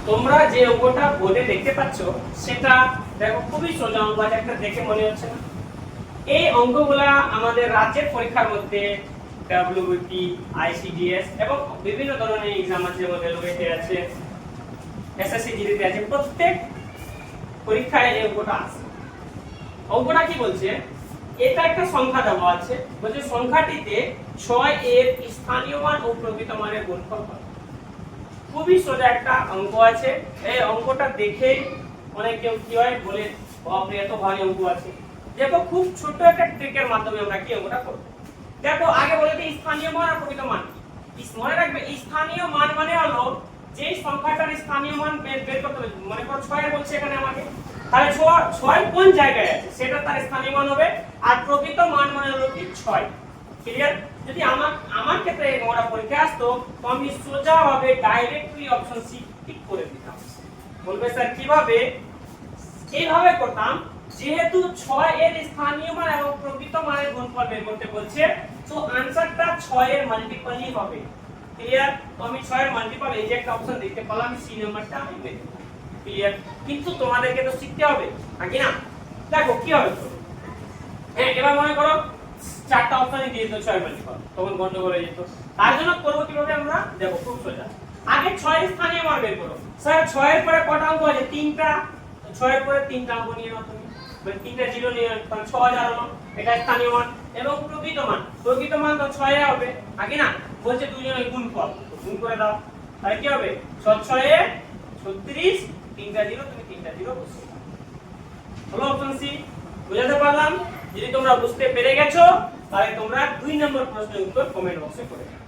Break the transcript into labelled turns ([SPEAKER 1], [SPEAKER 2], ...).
[SPEAKER 1] তোমরা যে অঙ্কটা বোর্ডে দেখতে পাচ্ছ সেটা দেখো খুবই সোজা অঙ্ক আছে, একটা দেখে মনে হচ্ছে না? এই অঙ্কগুলা আমাদের রাজ্যের পরীক্ষার মধ্যে ডব্লিউবিপি, আইসিডিএস এবং বিভিন্ন ধরনের एग्जाम আছে, রেলওয়েতে আছে, এসএসসি জিডিতে আছে, প্রত্যেক পরীক্ষায় এই অঙ্কটা আসে। অঙ্কটা কি বলছে? এটা একটা সংখ্যা দেওয়া আছে, বলছে সংখ্যাটিতে 6 এর স্থানীয় মান ও প্রকৃত মানের গুণফল কত। খুবই সোজা একটা অঙ্ক আছে। এই অঙ্কটা দেখেই অনেক কেউ কি হয় বলে বাপরে এত ভারী অঙ্ক আছে। দেখো খুব ছোট একটা ট্রিকের মাধ্যমে আমরা কি অঙ্কটা করব। দেখো আগে বলে দিই স্থানীয় মান আর প্রকৃত মান। মনে রাখবে স্থানীয় মান মানে হলো যে সংখ্যাটার স্থানীয় মান বের করতে হবে। মনে করো 6 এর বলছে এখানে আমাকে, তাহলে 6 কোন জায়গায় আছে সেটা তার স্থানীয় মান হবে, আর প্রকৃত মান মানে হলো কি 6। ক্লিয়ার? যদি আমার ক্ষেত্রে এই মোড়া পরীক্ষা আসতো তো আমি সোজা ভাবে ডাইরেক্টলি অপশন সি টিক করে দিতাম। বলবে স্যার কিভাবে? এইভাবে করতাম, যেহেতু 6 এর স্থানীয় মান এবং প্রকৃত মানের গুণফল বের করতে বলছে, তো आंसरটা 6 এর মাল্টিপলই হবে। ক্লিয়ার? তো আমি 6 এর মাল্টিপল এই যে একটা অপশন দেখতে পেলাম, সি নাম্বারটা আমি বের করব। ক্লিয়ার? কিন্তু তোমাদেরকে তো শিখতে হবে নাকি না? দেখো কি হবে তো, হ্যাঁ এবার মনে করো চারটা অপশনই দিয়ে দিত 6 মাল্টিপল, তখন গন্ডগোল হয়ে যেত। তার জন্য করব কিভাবে আমরা? দেখো খুব সোজা, আগে 6 এর স্থানীয় মান বের করো। স্যার 6 এর পরে কটা অঙ্ক আছে? 3টা। 6 এর পরে 3টা অঙ্ক নিয়ে নাও তুমি, মানে 3টা জিরো নিয়ে নাও, তাহলে 6000 হলো। এটা স্থানীয় মান। এবং প্রকৃত মান তো 6 এ হবে নাকি না? বলছে দুজনের গুণফল, গুণ করে দাও, তাহলে কি হবে? 6 এ 36, 3টা জিরো, তুমি 3টা জিরো বসিয়ে দাও। হলো অপশন সি। বুঝাতে পারলাম? যদি তোমরা বুঝতে পেরে গেছো তাহলে তোমরা 2 নম্বর প্রশ্নের উত্তর কমেন্ট বক্সে করে দাও।